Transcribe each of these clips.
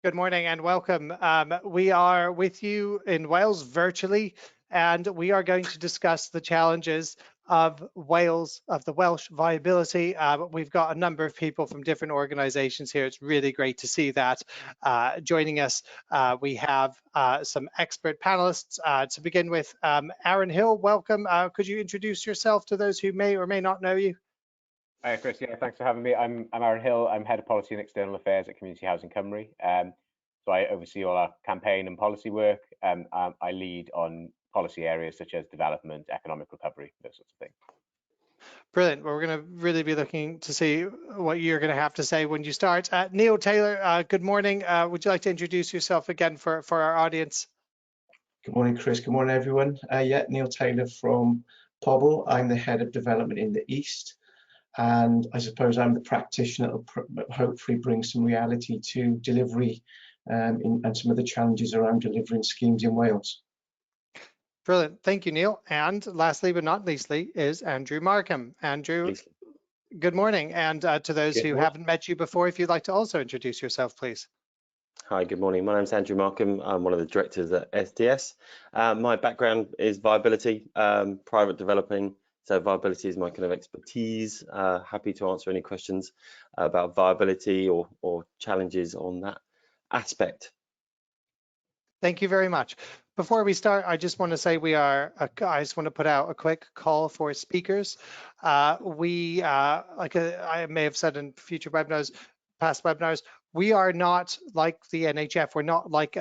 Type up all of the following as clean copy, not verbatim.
Good morning and welcome. We are with you in Wales virtually, and we are going to discuss the challenges of Wales, of the Welsh viability. We've got a number of people from different organisations here. It's really great to see that. Joining us, we have some expert panelists. To begin with, Aaron Hill, welcome. Could you introduce yourself to those who may or may not know you? Hi, Chris. Yeah, thanks for having me. I'm Aaron Hill. I'm Head of Policy and External Affairs at Community Housing Cymru. So I oversee all our campaign and policy work. I lead on policy areas such as development, economic recovery, those sorts of things. Brilliant. Well, we're going to really be looking to see what you're going to have to say when you start. Neil Taylor, good morning. Would you like to introduce yourself again for our audience? Good morning, Chris. Good morning, everyone. Yeah, Neil Taylor from Pobble. I'm the Head of Development in the East. And I suppose I'm the practitioner that hopefully bring some reality to delivery and some of the challenges around delivering schemes in Wales. Brilliant. Thank you, Neil. And lastly, but not leastly, is Andrew Markham. Andrew, good morning. And to those who haven't met you before, if you'd like to also introduce yourself, please. Hi, good morning. My name's Andrew Markham. I'm one of the directors at SDS. My background is viability, private developing. So viability is my kind of expertise. Happy to answer any questions about viability or challenges on that aspect. Thank you very much. Before we start, I just want to say I just want to put out a quick call for speakers. Like I may have said in future webinars, past webinars, we are not like the NHF. We're not like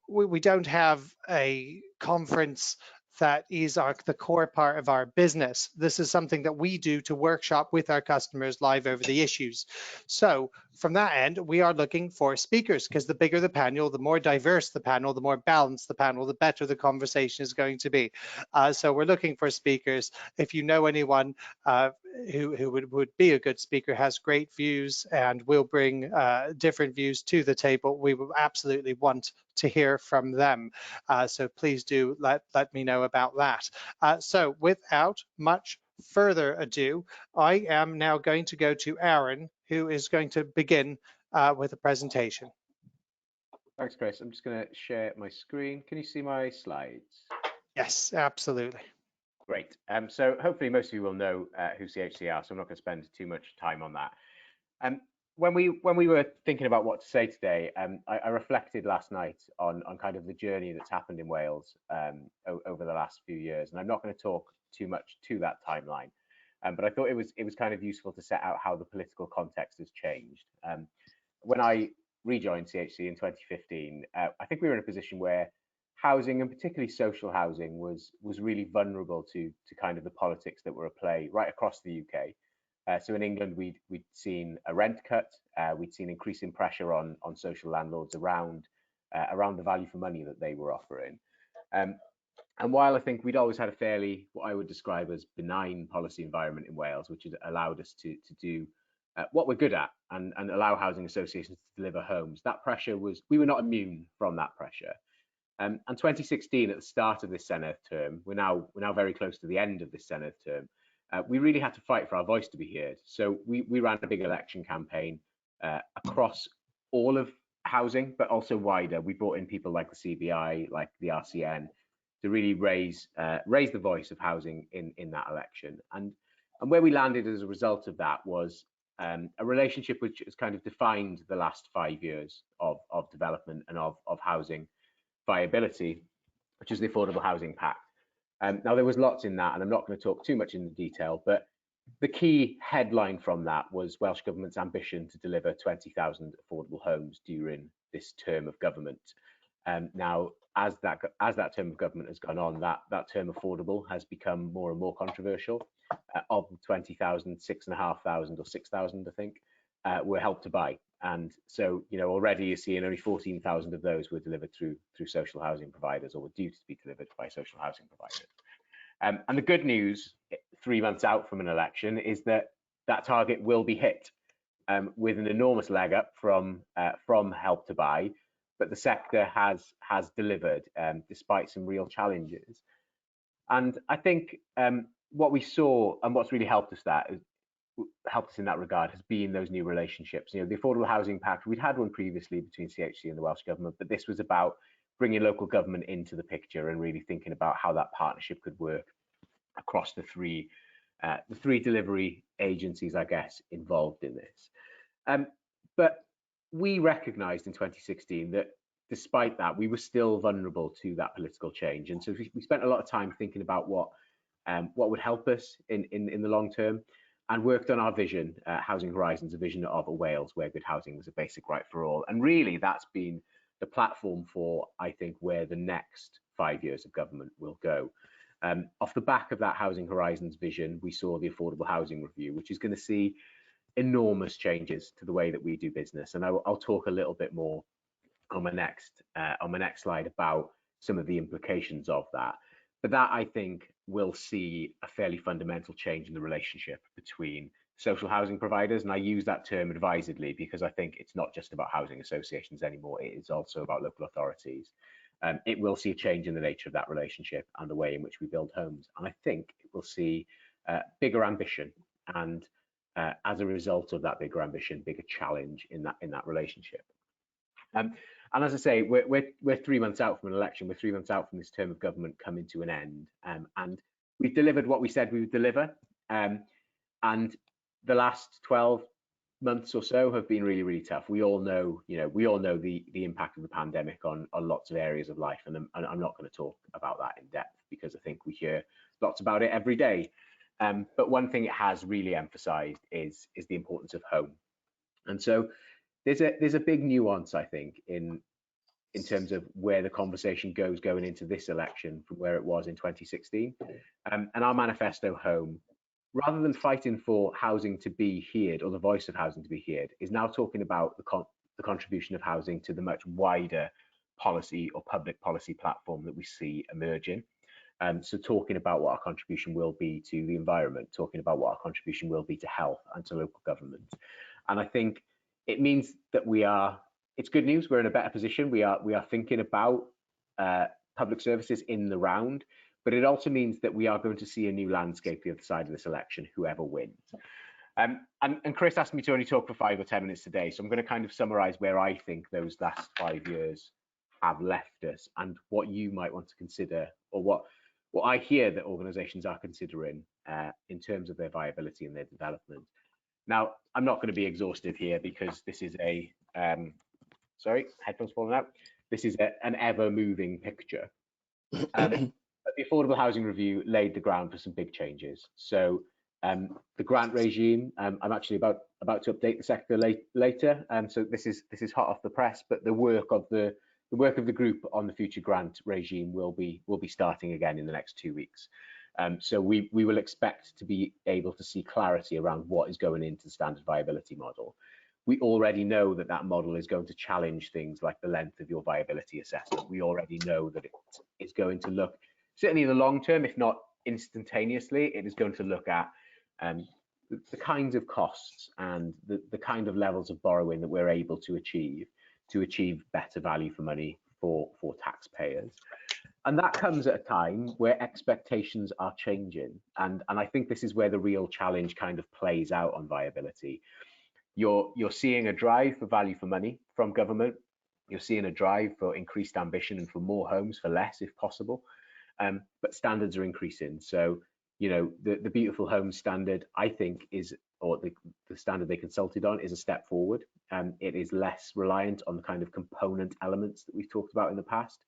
we don't have a conference that is the core part of our business. This is something that we do to workshop with our customers live over the issues. So from that end, we are looking for speakers, because the bigger the panel, the more diverse the panel, the more balanced the panel, the better the conversation is going to be. So we're looking for speakers. If you know anyone who would be a good speaker, has great views, and will bring different views to the table, we will absolutely want to hear from them. So please do let me know about that. So without much further ado, I am now going to go to Aaron, who is going to begin with a presentation. Thanks, Chris. I'm just going to share my screen. Can you see my slides? Yes, absolutely. Great. So hopefully most of you will know who CHC are, so I'm not going to spend too much time on that. When we were thinking about what to say today, I reflected last night on kind of the journey that's happened in Wales over the last few years, and I'm not going to talk too much to that timeline, but I thought it was kind of useful to set out how the political context has changed. When I rejoined CHC in 2015, I think we were in a position where housing, and particularly social housing, was really vulnerable to kind of the politics that were at play right across the UK. So in England, we'd seen a rent cut, we'd seen increasing pressure on social landlords around the value for money that they were offering. And while I think we'd always had a fairly, what I would describe as benign policy environment in Wales, which had allowed us to do what we're good at and allow housing associations to deliver homes, that pressure we were not immune from that pressure. And 2016, at the start of this Senedd term, we're now very close to the end of this Senedd term, we really had to fight for our voice to be heard. So we ran a big election campaign across all of housing, but also wider. We brought in people like the CBI, like the RCN, to really raise the voice of housing in that election. And where we landed as a result of that was a relationship which has kind of defined the last 5 years of development and of housing viability, which is the Affordable Housing Pact. Now, there was lots in that, and I'm not going to talk too much in the detail, but the key headline from that was Welsh Government's ambition to deliver 20,000 affordable homes during this term of government. Now, as that term of government has gone on, that term affordable has become more and more controversial. Of 20,000, 6,500 or 6,000, I think, were Help to Buy. And so, already you're seeing only 14,000 of those were delivered through social housing providers, or were due to be delivered by social housing providers. And the good news, 3 months out from an election, is that target will be hit with an enormous leg up from Help to Buy, but the sector has delivered despite some real challenges. And I think what we saw, and what's really helped us, that helped us in that regard has been those new relationships. You know, the Affordable Housing Pact, we'd had one previously between CHC and the Welsh Government, but this was about bringing local government into the picture and really thinking about how that partnership could work across the three delivery agencies, I guess, involved in this. But we recognised in 2016 that despite that, we were still vulnerable to that political change, and so we spent a lot of time thinking about what would help us in the long term, and worked on our vision, Housing Horizons, a vision of a Wales where good housing was a basic right for all. And really, that's been the platform for, I think, where the next 5 years of government will go. Off the back of that Housing Horizons vision, we saw the Affordable Housing Review, which is going to see enormous changes to the way that we do business. And I'll talk a little bit more on my next slide about some of the implications of that. But that, I think, will see a fairly fundamental change in the relationship between social housing providers. And I use that term advisedly because I think it's not just about housing associations anymore. It is also about local authorities. It will see a change in the nature of that relationship and the way in which we build homes. And I think it will see bigger ambition, and as a result of that bigger ambition, bigger challenge in that relationship. And as I say, we're 3 months out from an election. We're 3 months out from this term of government coming to an end, and we've delivered what we said we would deliver. And the last 12 months or so have been really, really tough. We all know, the impact of the pandemic on lots of areas of life, and I'm not going to talk about that in depth because I think we hear lots about it every day. But one thing it has really emphasised is the importance of home, and so there's a big nuance, I think, in terms of where the conversation goes going into this election from where it was in 2016. And our manifesto, Home, rather than fighting for housing to be heard or the voice of housing to be heard, is now talking about the contribution of housing to the much wider policy or public policy platform that we see emerging. So talking about what our contribution will be to the environment, talking about what our contribution will be to health and to local government. And I think it means that it's good news, we're in a better position. We are thinking about public services in the round, but it also means that we are going to see a new landscape the other side of this election, whoever wins. And Chris asked me to only talk for 5 or 10 minutes today, so I'm going to kind of summarise where I think those last 5 years have left us and what you might want to consider, or what I hear that organisations are considering in terms of their viability and their development. Now, I'm not going to be exhaustive here because this is a sorry, headphones falling out. This is an ever-moving picture. But the Affordable Housing Review laid the ground for some big changes. So the grant regime, I'm actually about to update the sector later, so this is hot off the press. But the work of the group on the future grant regime will be starting again in the next 2 weeks. So we will expect to be able to see clarity around what is going into the standard viability model. We already know that model is going to challenge things like the length of your viability assessment. We already know that it is going to look, certainly in the long term, if not instantaneously, it is going to look at the kinds of costs and the kind of levels of borrowing that we're able to achieve better value for money for taxpayers. And that comes at a time where expectations are changing. And I think this is where the real challenge kind of plays out on viability. You're seeing a drive for value for money from government. You're seeing a drive for increased ambition and for more homes for less if possible. But standards are increasing. So, the Beautiful Homes standard, I think, or the standard they consulted on, is a step forward. It is less reliant on the kind of component elements that we've talked about in the past.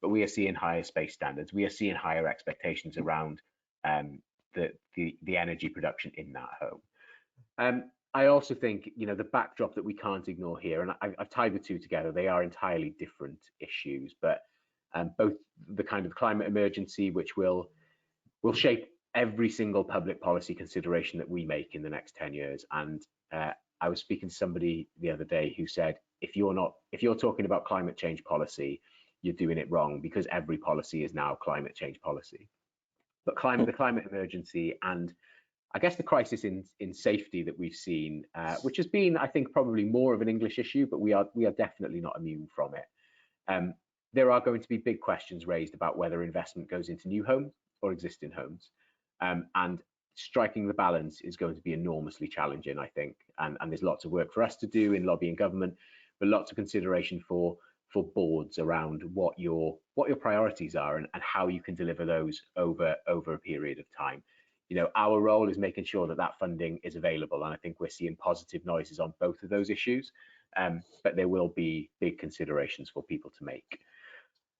But we are seeing higher space standards. We are seeing higher expectations around the energy production in that home. I also think, the backdrop that we can't ignore here, and I've tied the two together, they are entirely different issues, but both the kind of climate emergency, which will shape every single public policy consideration that we make in the next 10 years. And I was speaking to somebody the other day who said, if you're talking about climate change policy, you're doing it wrong, because every policy is now climate change policy. But the climate emergency, and I guess the crisis in safety that we've seen, which has been, I think, probably more of an English issue, but we are definitely not immune from it. There are going to be big questions raised about whether investment goes into new homes or existing homes. And striking the balance is going to be enormously challenging, I think, and there's lots of work for us to do in lobbying government, but lots of consideration for boards around what your priorities are and how you can deliver those over a period of time. You know, our role is making sure that that funding is available, and I think we're seeing positive noises on both of those issues, but there will be big considerations for people to make.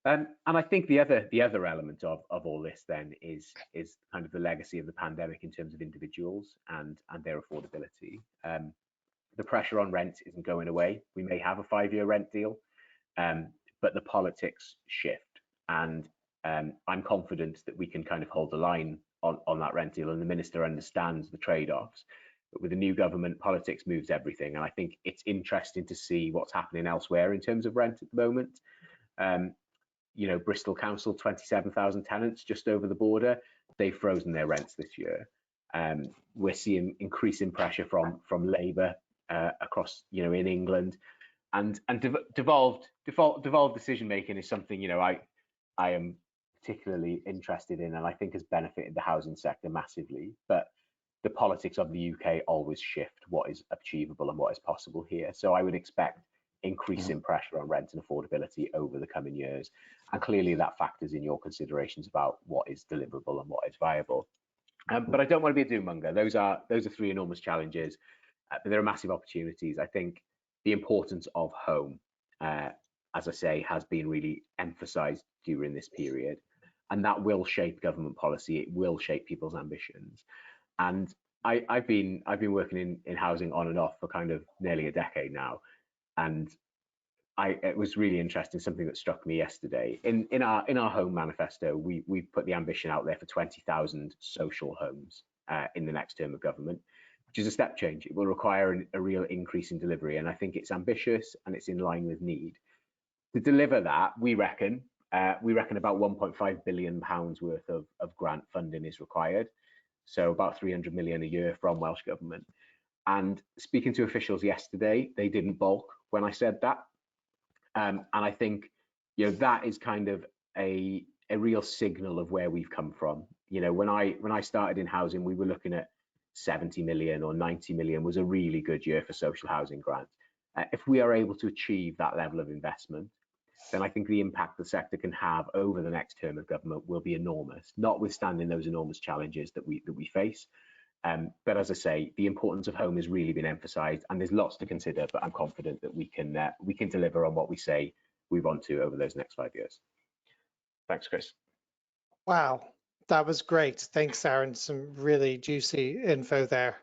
And I think the other element of all this then is kind of the legacy of the pandemic in terms of individuals and their affordability. The pressure on rent isn't going away. We may have a 5-year rent deal, but the politics shift, and I'm confident that we can kind of hold the line on that rent deal, and the minister understands the trade-offs. But with the new government, politics moves everything, and I think it's interesting to see what's happening elsewhere in terms of rent at the moment. You know, Bristol Council, 27,000 tenants just over the border, they've frozen their rents this year. We're seeing increasing pressure from Labour across, you know, in England, and devolved decision making is something, you know, I am particularly interested in, and I think has benefited the housing sector massively. But the politics of the UK always shift what is achievable and what is possible here. So I would expect increasing pressure on rent and affordability over the coming years, and clearly that factors in your considerations about what is deliverable and what is viable. But I don't want to be a doom monger. Those are 3 enormous challenges, but there are massive opportunities. I think the importance of home, as I say, has been really emphasised during this period, and that will shape government policy. It will shape people's ambitions. And I've been working in housing on and off for kind of nearly a decade now, and it was really interesting. Something that struck me yesterday in our home manifesto, we put the ambition out there for 20,000 social homes in the next term of government, which is a step change. It will require a real increase in delivery, and I think it's ambitious and it's in line with need. To deliver that, we reckon about £1.5 billion worth of grant funding is required, so about 300 million a year from Welsh Government. And speaking to officials yesterday, they didn't balk when I said that. And I think, you know, that is kind of a real signal of where we've come from. You know, when I started in housing, we were looking at 70 million or 90 million was a really good year for social housing grants. If we are able to achieve that level of investment, then I think the impact the sector can have over the next term of government will be enormous, notwithstanding those enormous challenges that we face. But as I say, the importance of home has really been emphasised, and there's lots to consider, but I'm confident that we can deliver on what we say we want to over those next 5 years. Thanks, Chris. Wow, that was great. Thanks, Aaron. Some really juicy info there.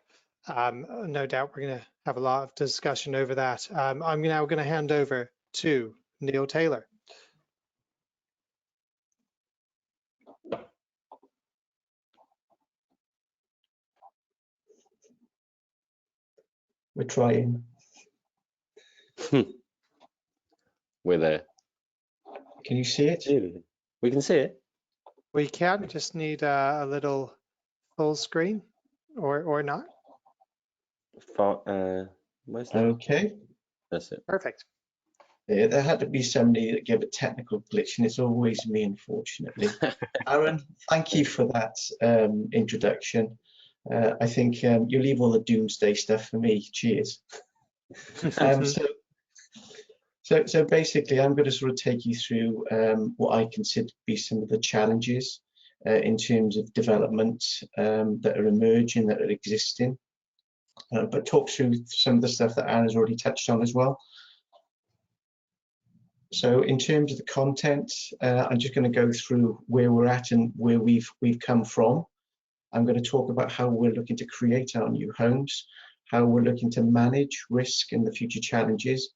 No doubt we're going to have a lot of discussion over that. I'm now going to hand over to Neil Taylor. We're trying. We're there. Can you see it? We can see it. We can, just need a little full screen or not. Where's that? Okay. That's it. Perfect. Yeah, there had to be somebody that gave a technical glitch, and it's always me, unfortunately. Aaron, thank you for that introduction. I think you leave all the doomsday stuff for me. Cheers. So basically, I'm going to sort of take you through what I consider to be some of the challenges in terms of development that are emerging, that are existing, but talk through some of the stuff that Aaron's already touched on as well. So in terms of the content, I'm just going to go through where we're at and where we've come from. I'm going to talk about how we're looking to create our new homes, how we're looking to manage risk and the future challenges,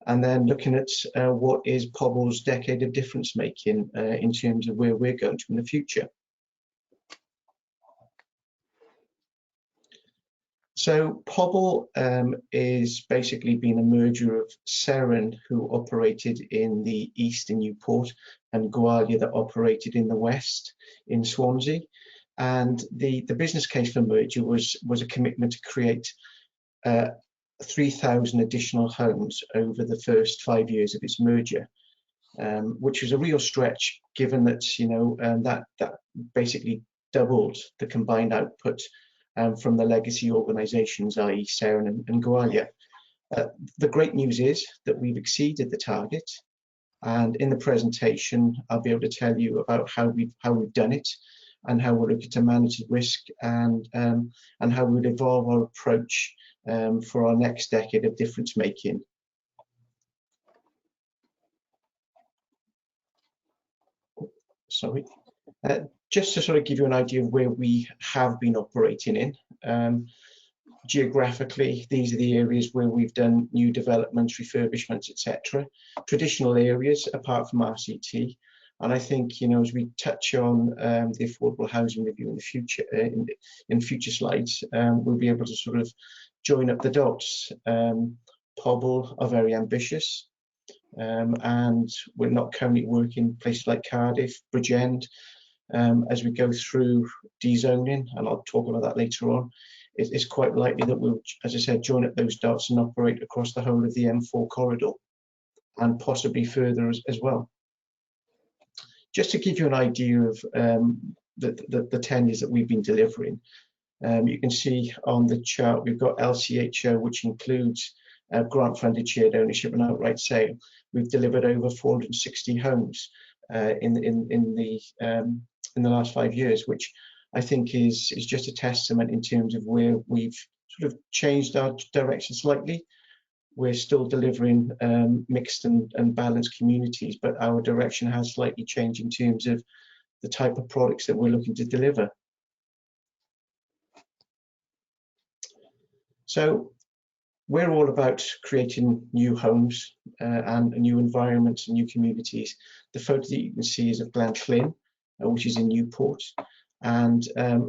and then looking at what is Pobble's decade of difference making in terms of where we're going to in the future. So Pobble is basically been a merger of Seren, who operated in the east in Newport, and Gwalia, that operated in the west in Swansea. And the business case for merger was a commitment to create 3,000 additional homes over the first 5 years of its merger, which was a real stretch, given that that basically doubled the combined output from the legacy organisations, i.e. Seren and Gwalia. The great news is that we've exceeded the target, and in the presentation I'll be able to tell you about how we've done it, and how we're looking to manage the risk, and how we'd evolve our approach for our next decade of difference making. Sorry. Just to sort of give you an idea of where we have been operating in. Geographically, these are the areas where we've done new developments, refurbishments, etc. Traditional areas apart from RCT. And I think, you know, as we touch on the affordable housing review in the future, in future slides, we'll be able to sort of join up the dots. Pobble are very ambitious, and we're not currently working places like Cardiff, Bridgend. As we go through dezoning, and I'll talk about that later on, it's quite likely that we'll, as I said, join up those dots and operate across the whole of the M4 corridor, and possibly further as well. Just to give you an idea of the tenures that we've been delivering, you can see on the chart we've got LCHO, which includes grant-funded shared ownership and outright sale. We've delivered over 460 homes in the last 5 years, which I think is just a testament in terms of where we've sort of changed our direction slightly. We're still delivering mixed and balanced communities, but our direction has slightly changed in terms of the type of products that we're looking to deliver. So we're all about creating new homes and new environments and new communities. The photo that you can see is of Glenclyn, which is in Newport. And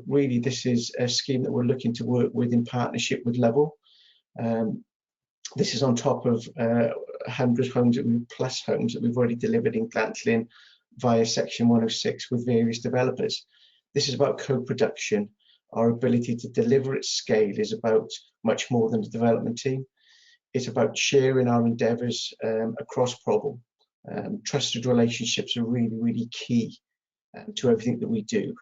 really, this is a scheme that we're looking to work with in partnership with Level. This is on top of 100 homes plus homes that we've already delivered in Glenclyn via Section 106 with various developers. This is about co-production. Our ability to deliver at scale is about much more than the development team. It's about sharing our endeavours across Pobble. Trusted relationships are really, really key to everything that we do.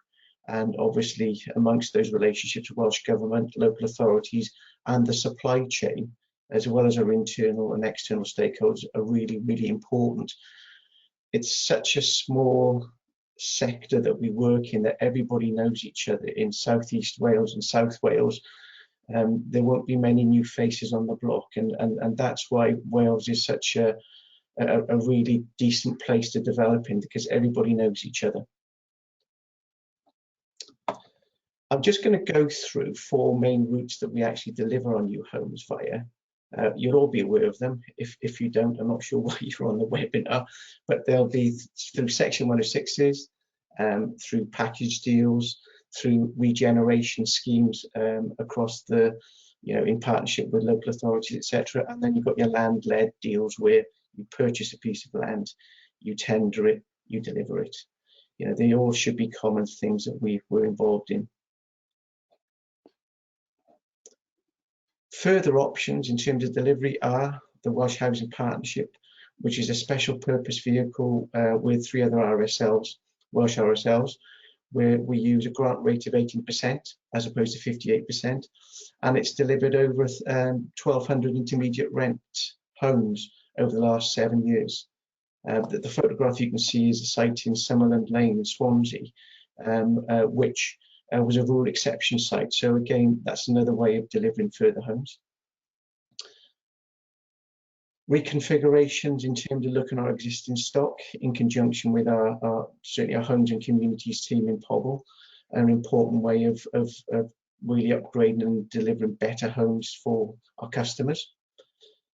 And obviously, amongst those relationships, Welsh Government, local authorities, and the supply chain, as well as our internal and external stakeholders, are really, really important. It's such a small sector that we work in that everybody knows each other in South East Wales and South Wales. There won't be many new faces on the block, and that's why Wales is such a really decent place to develop in, because everybody knows each other. I'm just going to go through 4 main routes that we actually deliver on new homes via. You'll all be aware of them. If you don't, I'm not sure why you're on the webinar, but they'll be through Section 106s, through package deals, through regeneration schemes across the, you know, in partnership with local authorities, etc. And then you've got your land-led deals where you purchase a piece of land, you tender it, you deliver it. You know, they all should be common things that we're involved in. Further options in terms of delivery are the Welsh Housing Partnership, which is a special purpose vehicle with 3 other RSLs, Welsh RSLs, where we use a grant rate of 18% as opposed to 58%, and it's delivered over 1,200 intermediate rent homes over the last 7 years. The photograph you can see is a site in Summerland Lane in Swansea, which was a rural exception site. So again, that's another way of delivering further homes. Reconfigurations in terms of looking at our existing stock in conjunction with certainly our homes and communities team in Pobble, an important way of really upgrading and delivering better homes for our customers.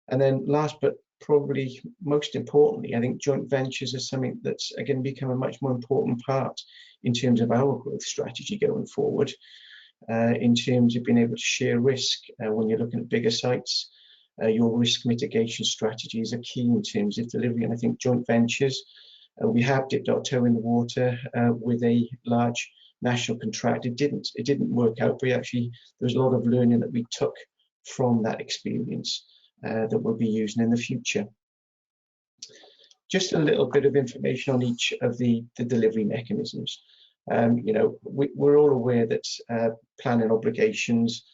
And then last but probably most importantly, I think joint ventures are something that's again become a much more important part in terms of our growth strategy going forward, in terms of being able to share risk when you're looking at bigger sites. Your risk mitigation strategies are key in terms of delivery, and I think joint ventures, we have dipped our toe in the water with a large national contract. It didn't work out, but actually there was a lot of learning that we took from that experience that we'll be using in the future. Just a little bit of information on each of the delivery mechanisms. You know, we're all aware that planning obligations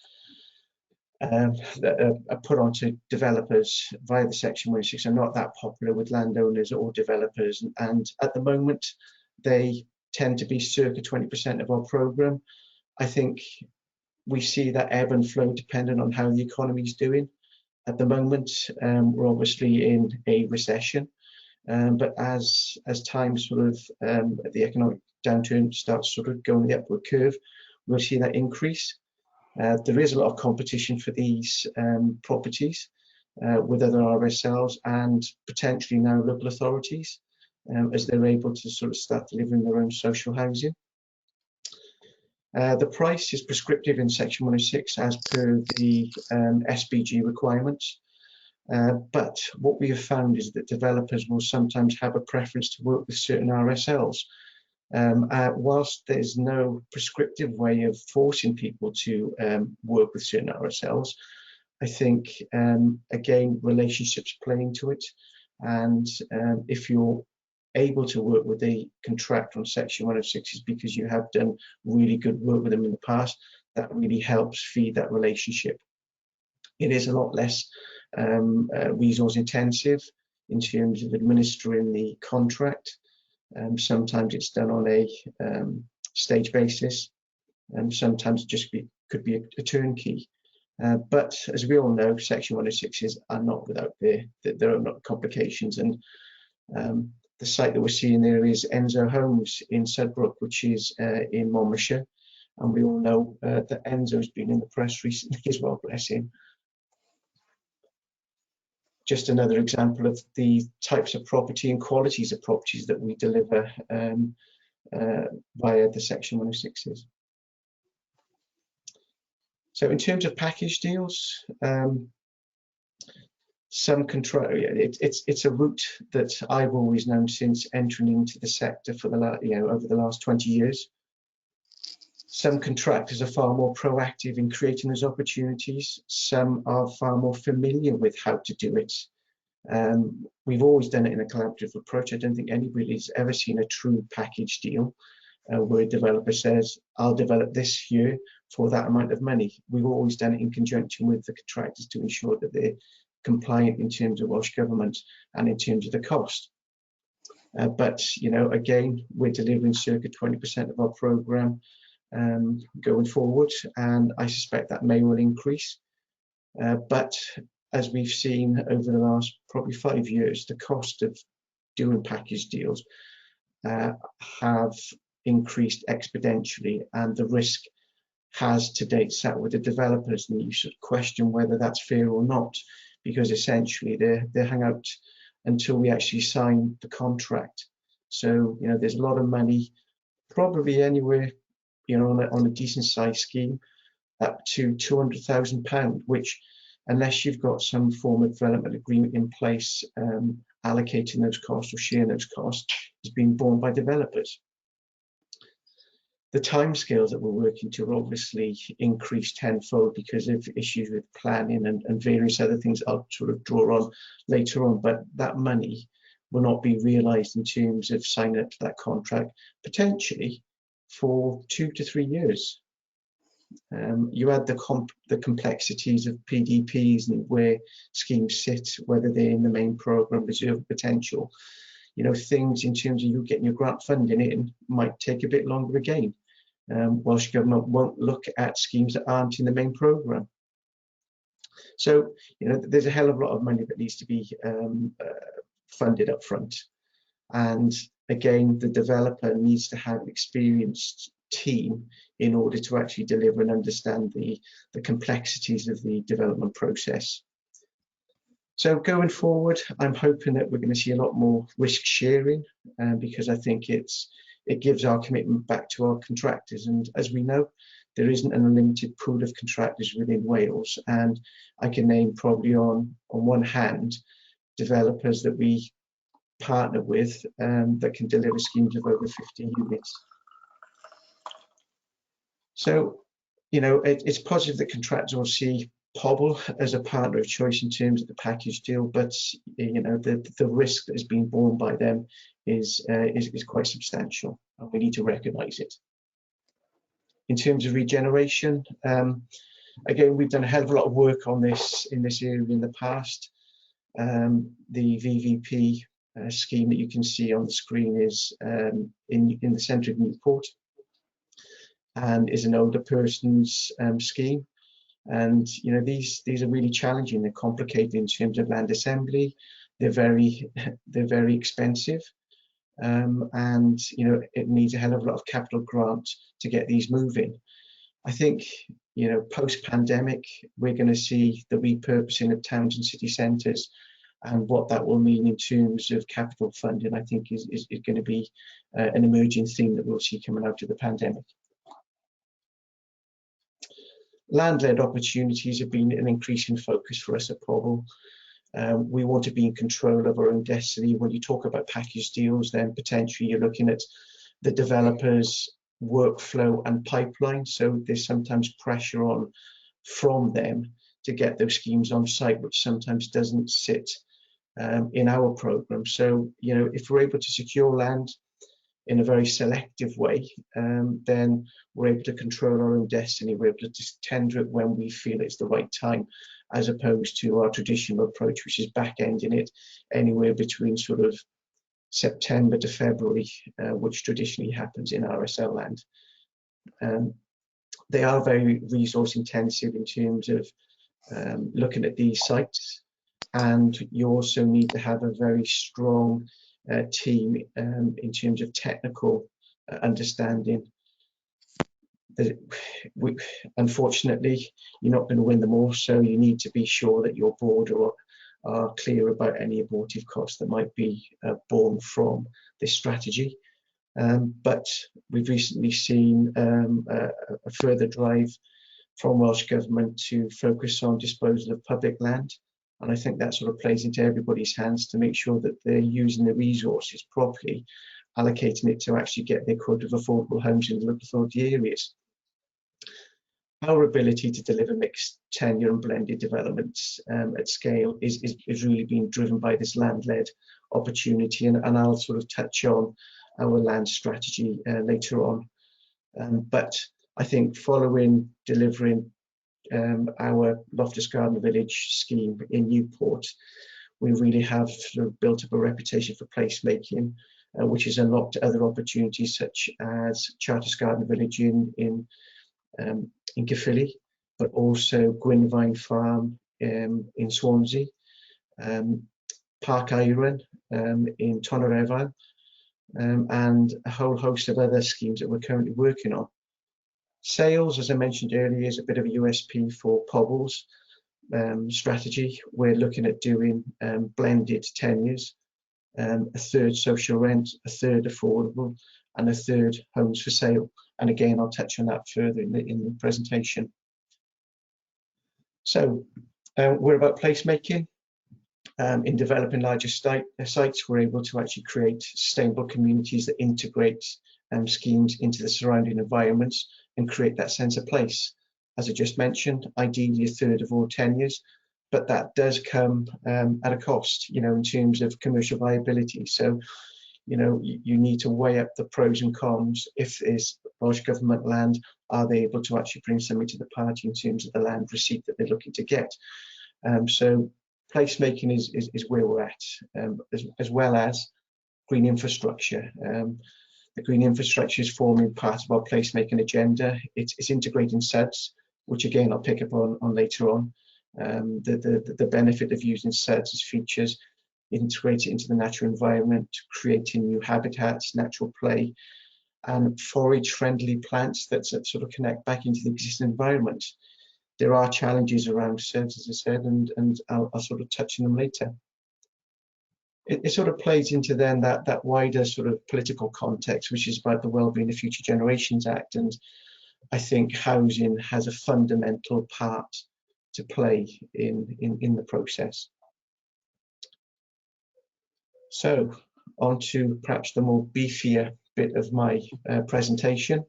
that are put onto developers via the Section 106 are not that popular with landowners or developers, and at the moment they tend to be circa 20% of our programme. I think we see that ebb and flow depending on how the economy is doing. At the moment, we're obviously in a recession, but as time sort of the economic downturn starts sort of going the upward curve, we'll see that increase. There is a lot of competition for these properties with other RSLs and potentially now local authorities as they're able to sort of start delivering their own social housing. The price is prescriptive in Section 106 as per the SBG requirements. But what we have found is that developers will sometimes have a preference to work with certain RSLs. Whilst there's no prescriptive way of forcing people to work with certain RSLs, I think, again, relationships play into it. And if you're able to work with a contractor on Section 106 is because you have done really good work with them in the past, that really helps feed that relationship. It is a lot less resource intensive in terms of administering the contract. Sometimes it's done on a stage basis, and sometimes it just could be a turnkey. But as we all know, Section 106s are not without their own complications. And the site that we're seeing there is Enzo Homes in Sudbrook, which is in Monmouthshire. And we all know that Enzo's been in the press recently as well, bless him. Just another example of the types of property and qualities of properties that we deliver via the Section 106s. So in terms of package deals, it's a route that I've always known since entering into the sector for over the last 20 years. Some contractors are far more proactive in creating those opportunities. Some are far more familiar with how to do it. We've always done it in a collaborative approach. I don't think anybody's ever seen a true package deal where a developer says, I'll develop this here for that amount of money. We've always done it in conjunction with the contractors to ensure that they're compliant in terms of Welsh Government and in terms of the cost. But, you know, again, we're delivering circa 20% of our programme going forward, and I suspect that may well increase. But as we've seen over the last probably 5 years, the cost of doing package deals have increased exponentially, and the risk has to date sat with the developers, and you should question whether that's fair or not, because essentially they hang out until we actually sign the contract. So, you know, there's a lot of money, probably anywhere, you know, on a decent size scheme, up to £200,000, which, unless you've got some form of development agreement in place, allocating those costs or sharing those costs, is being borne by developers. The timescales that we're working to are obviously increased tenfold because of issues with planning and various other things I'll sort of draw on later on, but that money will not be realised in terms of signing up to that contract, potentially for 2 to 3 years. You add the complexities of PDPs and where schemes sit, whether they're in the main programme, reserve potential, you know, things in terms of you getting your grant funding in might take a bit longer again. Welsh Government won't look at schemes that aren't in the main programme. So, you know, there's a hell of a lot of money that needs to be funded up front. And again, the developer needs to have an experienced team in order to actually deliver and understand the complexities of the development process. So going forward, I'm hoping that we're going to see a lot more risk sharing, because I think it gives our commitment back to our contractors. And as we know, there isn't an unlimited pool of contractors within Wales. And I can name probably on one hand, developers that we partner with that can deliver schemes of over 50 units. So, you know, it's positive that contractors will see Pobl as a partner of choice in terms of the package deal, but you know, the risk that is being borne by them is quite substantial, and we need to recognise it. In terms of regeneration, again, we've done a hell of a lot of work on this in this area in the past. The VVP scheme that you can see on the screen is in the centre of Newport, and is an older person's scheme. And you know, these are really challenging. They're complicated in terms of land assembly. They're very expensive, and you know, it needs a hell of a lot of capital grant to get these moving. I think, you know, post-pandemic, we're going to see the repurposing of towns and city centres, and what that will mean in terms of capital funding, I think is going to be an emerging theme that we'll see coming out of the pandemic. Land-led opportunities have been an increasing focus for us at Pobl. We want to be in control of our own destiny. When you talk about package deals, then potentially you're looking at the developers' workflow and pipeline. So there's sometimes pressure on from them to get those schemes on site, which sometimes doesn't sit in our program. So, you know, if we're able to secure land in a very selective way, then we're able to control our own destiny. We're able to just tender it when we feel it's the right time, as opposed to our traditional approach, which is back-ending it anywhere between sort of September to February, which traditionally happens in RSL land. They are very resource intensive in terms of looking at these sites, and you also need to have a very strong team in terms of technical understanding. Unfortunately, you're not going to win them all, so you need to be sure that your board are clear about any abortive costs that might be born from this strategy. But we've recently seen a further drive from Welsh Government to focus on disposal of public land. And I think that sort of plays into everybody's hands to make sure that they're using the resources properly, allocating it to actually get their quota of affordable homes in the local authority areas. Our ability to deliver mixed tenure and blended developments at scale is really being driven by this land-led opportunity, and I'll sort of touch on our land strategy later on. But I think following delivering our Loftus Garden Village scheme in Newport, we really have sort of built up a reputation for placemaking, which has unlocked other opportunities such as Charters Garden Village in Caerphilly, but also Gwynvine Farm in Swansea, Park Iron in Tonorefan, and a whole host of other schemes that we're currently working on. Sales, as I mentioned earlier, is a bit of a USP for Pobl's strategy. We're looking at doing blended tenures, a third social rent, a third affordable, and a third homes for sale. And again, I'll touch on that further in the presentation. So we're about placemaking. In developing larger sites, we're able to actually create sustainable communities that integrate schemes into the surrounding environments and create that sense of place. As I just mentioned, ideally a third of all tenures, but that does come at a cost, you know, in terms of commercial viability. So, you know, you need to weigh up the pros and cons. If there's Welsh Government land, are they able to actually bring something to the party in terms of the land receipt that they're looking to get? So placemaking is where we're at, as well as green infrastructure. The green infrastructure is forming part of our placemaking agenda. It's integrating SUDs, which again I'll pick up on later on. The benefit of using SUDs as features, integrate it into the natural environment, creating new habitats, natural play, and forage-friendly plants that sort of connect back into the existing environment. There are challenges around SUDs, as I said, and I'll sort of touch on them later. It sort of plays into then that wider sort of political context, which is about the Wellbeing of Future Generations Act. And I think housing has a fundamental part to play in the process. So on to perhaps the more beefier bit of my presentation.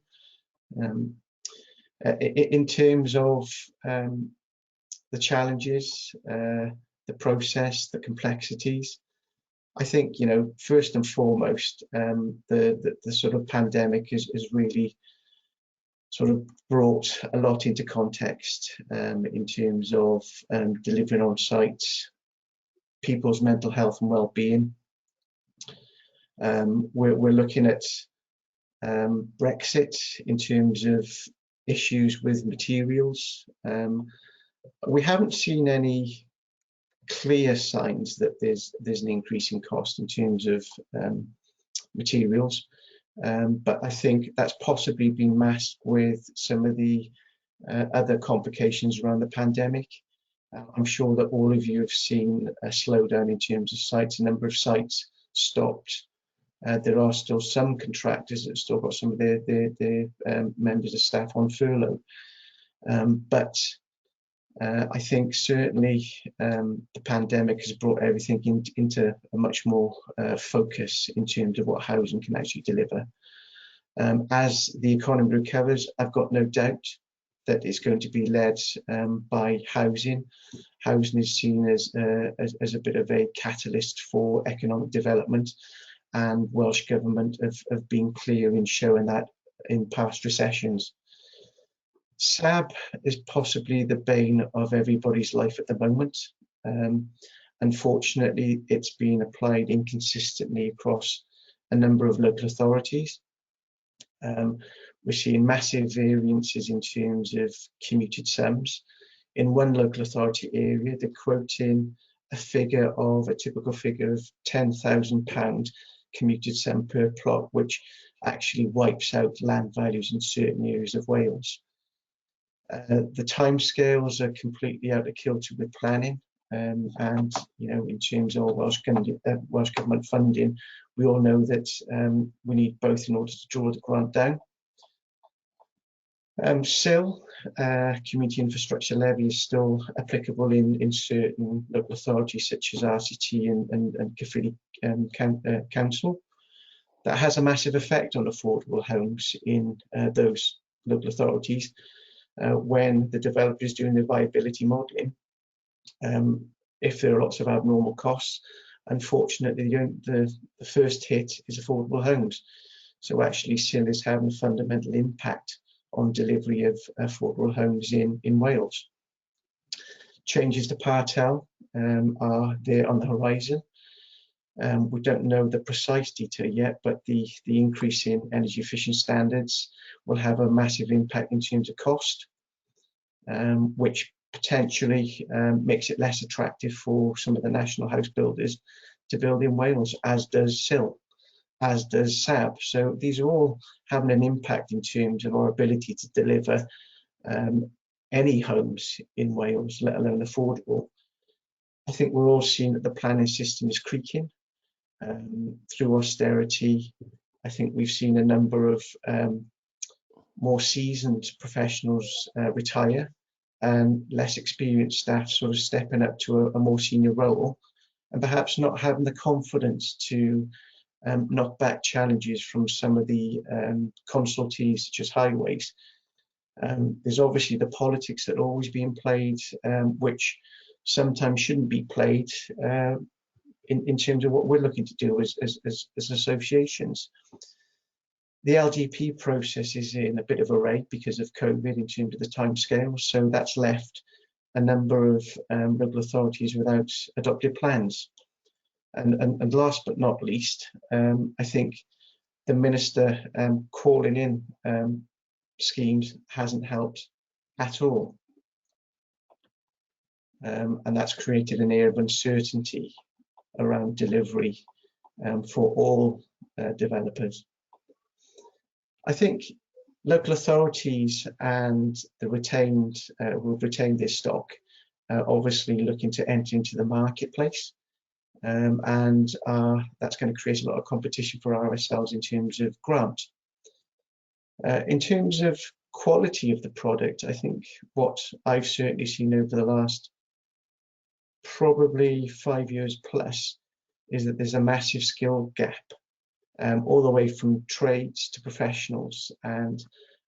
In terms of the challenges, the process, the complexities, I think, you know, first and foremost, the sort of pandemic has really sort of brought a lot into context in terms of delivering on site, people's mental health and well-being. We're looking at Brexit in terms of issues with materials. We haven't seen any clear signs that there's an increase in cost in terms of materials, but I think that's possibly been masked with some of the other complications around the pandemic. I'm sure that all of you have seen a slowdown in terms of sites. A number of sites stopped. There are still some contractors that have still got some of their members of staff on furlough, but I think certainly the pandemic has brought everything into a much more focus in terms of what housing can actually deliver. As the economy recovers, I've got no doubt that it's going to be led by housing. Housing is seen as a bit of a catalyst for economic development, and Welsh Government have been clear in showing that in past recessions. SAB is possibly the bane of everybody's life at the moment. Unfortunately, it's been applied inconsistently across a number of local authorities. We're seeing massive variances in terms of commuted sums. In one local authority area, they're quoting a typical figure of £10,000 commuted sum per plot, which actually wipes out land values in certain areas of Wales. The timescales are completely out of kilter with planning, and you know, in terms of Welsh Government funding, we all know that we need both in order to draw the grant down. SIL, Community Infrastructure Levy, is still applicable in certain local authorities such as RCT and Caerphilly Council. That has a massive effect on affordable homes in those local authorities. When the developer is doing the viability modelling, if there are lots of abnormal costs, unfortunately the first hit is affordable homes. So actually SIL is having a fundamental impact on delivery of affordable homes in Wales. Changes to Partel are there on the horizon. We don't know the precise detail yet, but the increase in energy efficient standards will have a massive impact in terms of cost, which potentially makes it less attractive for some of the national house builders to build in Wales, as does SIL, as does SAB. So these are all having an impact in terms of our ability to deliver any homes in Wales, let alone affordable. I think we're all seeing that the planning system is creaking. Through austerity, I think we've seen a number of more seasoned professionals retire, and less experienced staff sort of stepping up to a more senior role, and perhaps not having the confidence to knock back challenges from some of the consultees such as highways. There's obviously the politics that are always being played, which sometimes shouldn't be played in terms of what we're looking to do as associations. The LGP process is in a bit of array because of COVID in terms of the timescale, so that's left a number of local authorities without adopted plans. And last but not least, I think the Minister calling in schemes hasn't helped at all. And that's created an air of uncertainty around delivery for all developers. I think local authorities and the retained who have retained their stock are obviously looking to enter into the marketplace, and that's going to create a lot of competition for ourselves in terms of grant. In terms of quality of the product, I think what I've certainly seen over the last probably 5 years plus is that there's a massive skill gap, all the way from trades to professionals, and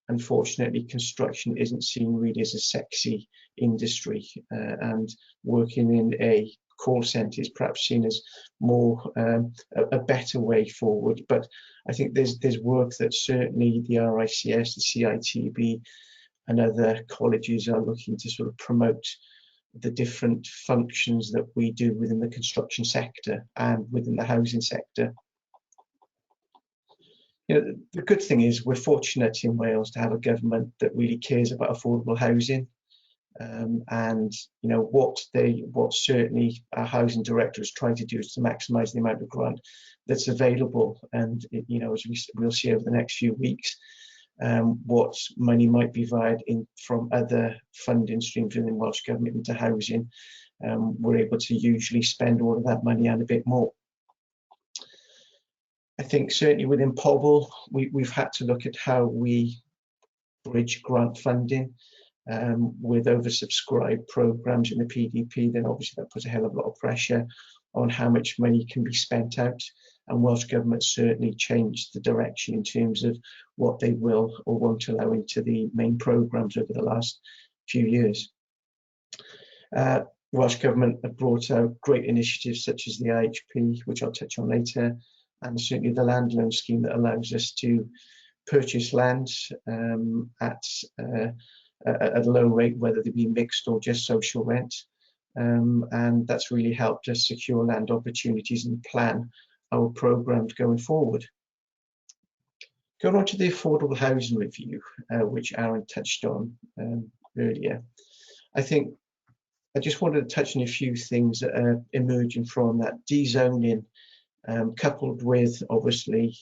unfortunately construction isn't seen really as a sexy industry, and working in a call centres, perhaps seen as more a better way forward. But I think there's work that certainly the RICS, the CITB and other colleges are looking to sort of promote the different functions that we do within the construction sector and within the housing sector. You know, the good thing is we're fortunate in Wales to have a government that really cares about affordable housing. And you know what certainly our housing directors try to do is to maximise the amount of grant that's available. And you know, as we'll see over the next few weeks, what money might be provided from other funding streams within Welsh Government into housing, we're able to usually spend all of that money and a bit more. I think certainly within Pobl, we've had to look at how we bridge grant funding with oversubscribed programs in the PDP. Then obviously that puts a hell of a lot of pressure on how much money can be spent out. And Welsh Government certainly changed the direction in terms of what they will or won't allow into the main programmes over the last few years. Welsh Government have brought out great initiatives such as the IHP, which I'll touch on later, and certainly the land loan scheme that allows us to purchase land at a low rate, whether they be mixed or just social rent. And that's really helped us secure land opportunities and plan our programmes going forward. Going on to the affordable housing review, which Aaron touched on earlier. I think I just wanted to touch on a few things that are emerging from that dezoning, coupled with obviously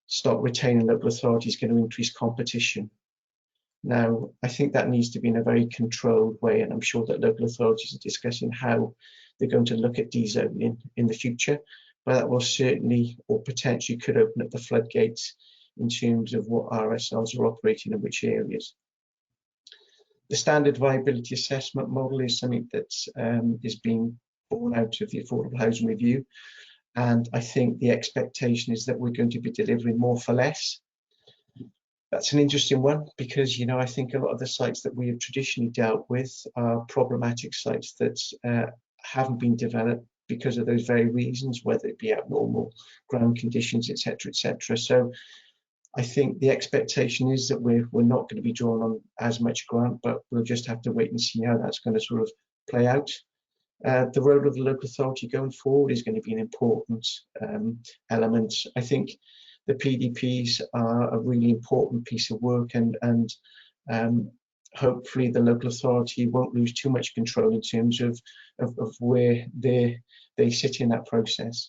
stop retaining local authorities going to increase competition. Now, I think that needs to be in a very controlled way, and I'm sure that local authorities are discussing how they're going to look at dezoning in the future, but that will certainly or potentially could open up the floodgates in terms of what RSLs are operating in which areas. The standard viability assessment model is something that is being born out of the Affordable Housing Review, and I think the expectation is that we're going to be delivering more for less. That's an interesting one because, you know, I think a lot of the sites that we have traditionally dealt with are problematic sites that haven't been developed because of those very reasons, whether it be abnormal ground conditions, etc., etc. So I think the expectation is that we're not going to be drawn on as much grant, but we'll just have to wait and see how that's going to sort of play out. The role of the local authority going forward is going to be an important element. I think the PDPs are a really important piece of work, and hopefully the local authority won't lose too much control in terms of where they sit in that process.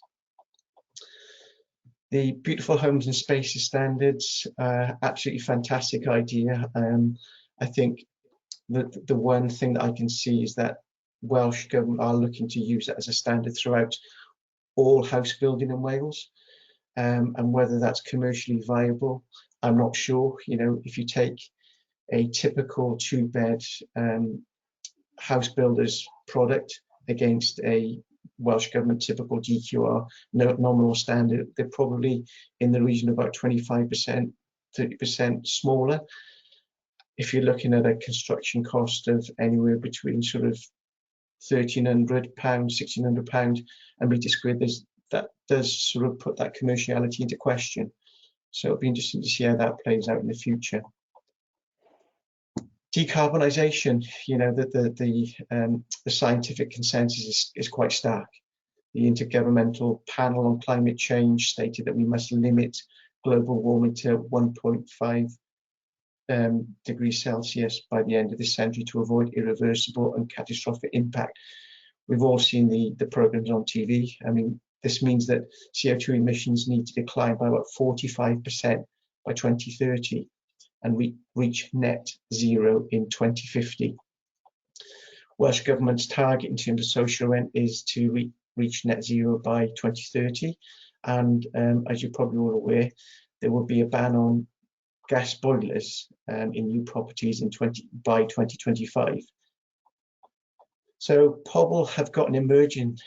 The Beautiful Homes and Spaces Standards, absolutely fantastic idea. I think that the one thing that I can see is that Welsh Government are looking to use that as a standard throughout all house building in Wales. And whether that's commercially viable, I'm not sure. You know, if you take a typical two-bed house builder's product against a Welsh Government typical DQR nominal standard, they're probably in the region of about 25%, 30% smaller. If you're looking at a construction cost of anywhere between sort of £1,300, £1,600 a metre squared, that does sort of put that commerciality into question. So it'll be interesting to see how that plays out in the future. Decarbonisation, you know, the scientific consensus is quite stark. The Intergovernmental Panel on Climate Change stated that we must limit global warming to 1.5 degrees Celsius by the end of this century to avoid irreversible and catastrophic impact. We've all seen the programs on TV. I mean, this means that CO2 emissions need to decline by about 45% by 2030 and reach net zero in 2050. Welsh Government's target in terms of social rent is to reach net zero by 2030. And as you're probably all aware, there will be a ban on gas boilers in new properties by 2025. So Pobl have got an emerging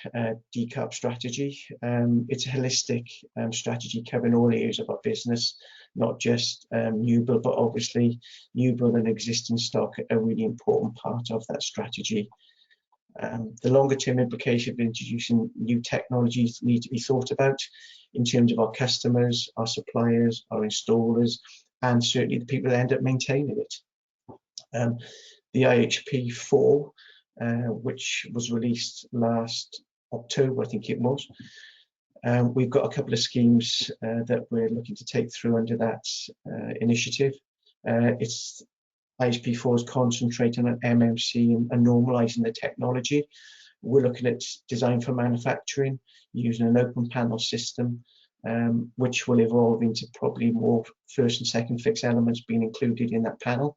decarb strategy. It's a holistic strategy covering all areas of our business, not just new build, but obviously new build and existing stock are a really important part of that strategy. The longer term implication of introducing new technologies need to be thought about in terms of our customers, our suppliers, our installers, and certainly the people that end up maintaining it. The IHP4, which was released last October, I think it was, we've got a couple of schemes that we're looking to take through under that initiative. IHP4 is concentrating on MMC and normalising the technology. We're looking at design for manufacturing using an open panel system, which will evolve into probably more first and second fix elements being included in that panel.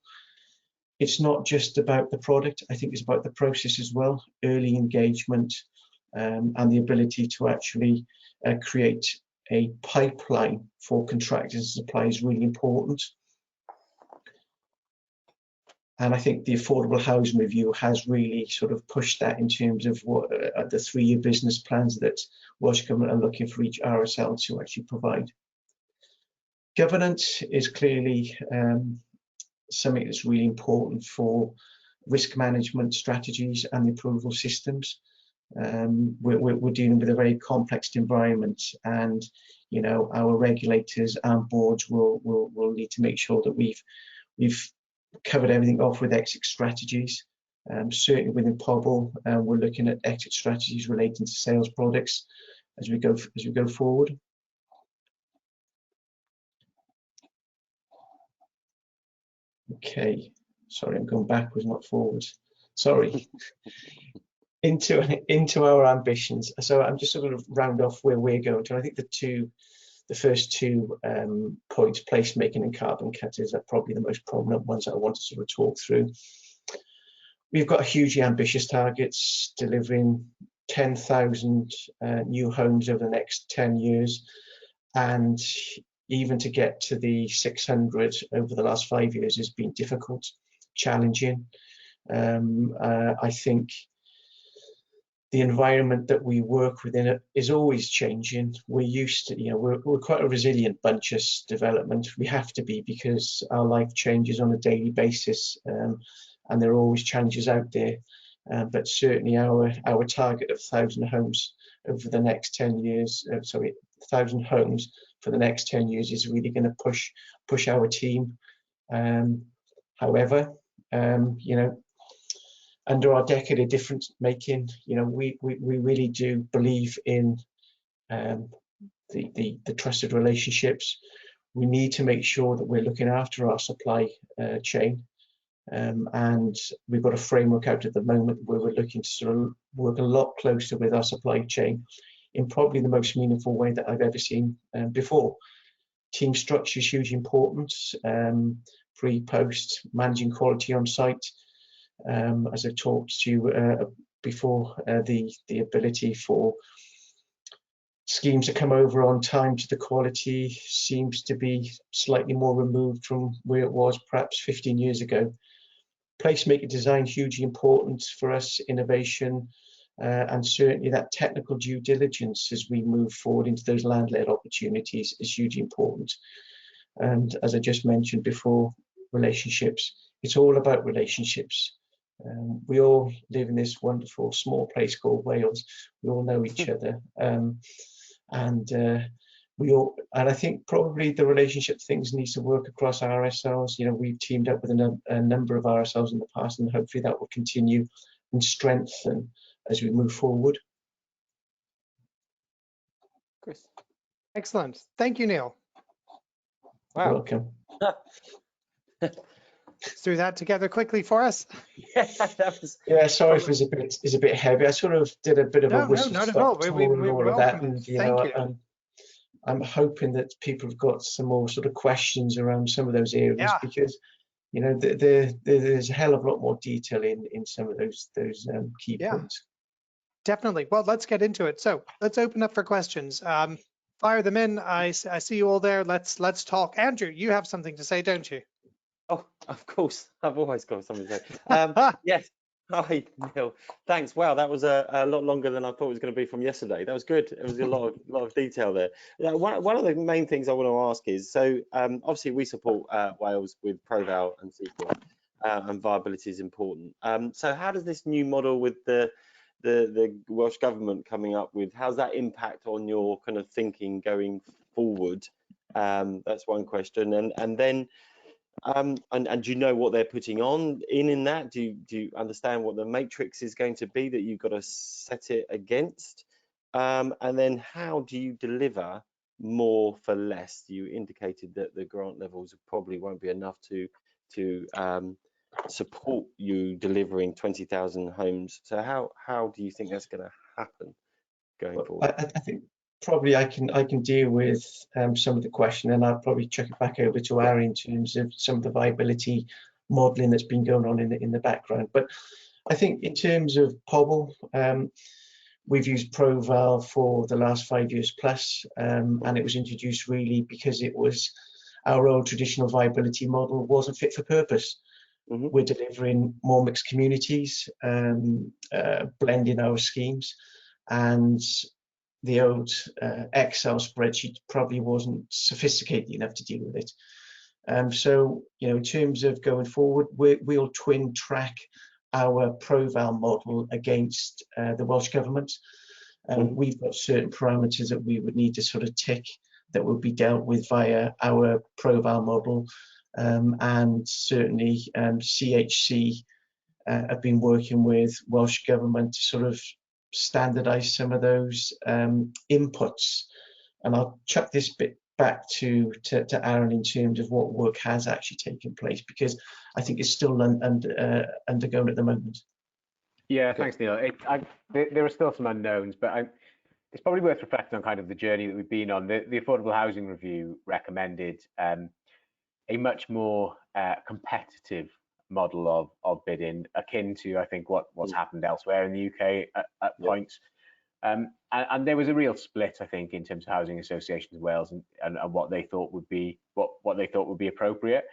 It's not just about the product, I think it's about the process as well, early engagement, and the ability to actually create a pipeline for contractors and suppliers is really important. And I think the affordable housing review has really sort of pushed that in terms of what the 3-year business plans that Welsh Government are looking for each RSL to actually provide. Governance is clearly something that's really important for risk management strategies and the approval systems. We're dealing with a very complex environment, and our regulators and boards will need to make sure that we've covered everything off with exit strategies. Certainly within Pobl, we're looking at exit strategies relating to sales products as we go forward. Okay, sorry, I'm going backwards, not forwards. Sorry. into our ambitions. So I'm just sort of round off where we're going to. I think the first two points, placemaking and carbon cutters, are probably the most prominent ones that I want to sort of talk through. We've got hugely ambitious targets, delivering 10,000 new homes over the next 10 years, and even to get to the 600 over the last 5 years has been difficult, challenging. I think the environment that we work within is always changing. We're used to, we're quite a resilient bunch as development. We have to be, because our life changes on a daily basis, and there are always challenges out there. But certainly our target of 1,000 homes over the next 10 years, 1,000 homes for the next 10 years is really going to push our team. However, under our decade of difference making, we really do believe in the trusted relationships. We need to make sure that we're looking after our supply chain, and we've got a framework out at the moment where we're looking to sort of work a lot closer with our supply chain in probably the most meaningful way that I've ever seen before. Team structure is hugely important, pre, post, managing quality on site. As I talked to you before, the ability for schemes to come over on time to the quality seems to be slightly more removed from where it was perhaps 15 years ago. Placemaker design, hugely important for us, innovation, and certainly that technical due diligence as we move forward into those land-led opportunities is hugely important. And as I just mentioned before, relationships, it's all about relationships. We all live in this wonderful small place called Wales. We all know each other, and I think probably the relationship things needs to work across RSLs. We've teamed up with a number of RSLs in the past, and hopefully that will continue and strengthen as we move forward. Chris. Excellent. Thank you, Neil. Wow. You're welcome. Threw that together quickly for us. Yeah, that was. Yeah, sorry if it's a bit heavy. I sort of did a bit of a whistle not at stop all. tour We and all of that, welcome and it. Thank you. I'm hoping that people have got some more sort of questions around some of those areas, because there's a hell of a lot more detail in some of those key points. Definitely. Well, let's get into it. So let's open up for questions. Fire them in. I see you all there. Let's talk. Andrew, you have something to say, don't you? Oh, of course. I've always got something to say. Yes. Hi, Neil. Thanks. Wow, that was a lot longer than I thought it was going to be from yesterday. That was good. It was a lot of detail there. One of the main things I want to ask is, so obviously we support Wales with ProVal and Sequel. and viability is important. So how does this new model with the Welsh government coming up with, how's that impact on your kind of thinking going forward? That's one question. And then and do you know what they're putting on in that? Do you understand what the matrix is going to be that you've got to set it against? And then how do you deliver more for less? You indicated that the grant levels probably won't be enough to support you delivering 20,000 homes. So how do you think that's going to happen going forward? I think probably I can deal with some of the question, and I'll probably chuck it back over to Aaron in terms of some of the viability modelling that's been going on in the background. But I think in terms of Pobl, we've used Proval for the last 5 years plus, and it was introduced really because it was our old traditional viability model wasn't fit for purpose. We're delivering more mixed communities, blending our schemes, and the old Excel spreadsheet probably wasn't sophisticated enough to deal with it. So, in terms of going forward, we'll twin track our Proval model against the Welsh Government. We've got certain parameters that we would need to sort of tick that will be dealt with via our Proval model. And certainly CHC have been working with Welsh Government to sort of standardise some of those inputs. And I'll chuck this bit back to Aaron in terms of what work has actually taken place, because I think it's still undergoing at the moment. Yeah, thanks, Neil. There are still some unknowns, but it's probably worth reflecting on kind of the journey that we've been on. The Affordable Housing Review recommended a much more competitive model of bidding, akin to, I think, what's happened elsewhere in the UK at points. And there was a real split, I think, in terms of housing associations in Wales and what they thought would be appropriate.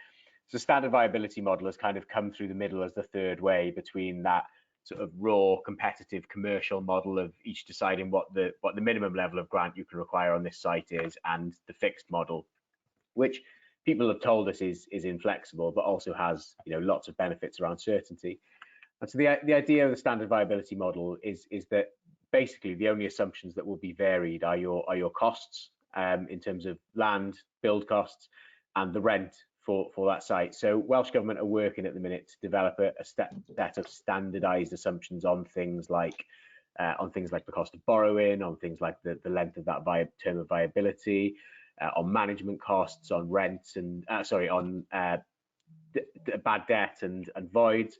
So standard viability model has kind of come through the middle as the third way between that sort of raw competitive commercial model of each deciding what the minimum level of grant you can require on this site is, and the fixed model, which people have told us is inflexible, but also has lots of benefits around certainty. And so the idea of the standard viability model is that basically the only assumptions that will be varied are your costs in terms of land, build costs, and the rent for that site. So Welsh Government are working at the minute to develop a set of standardised assumptions on things like the cost of borrowing, on things like the length of that term of viability, on management costs, on rents, and on bad debt and voids.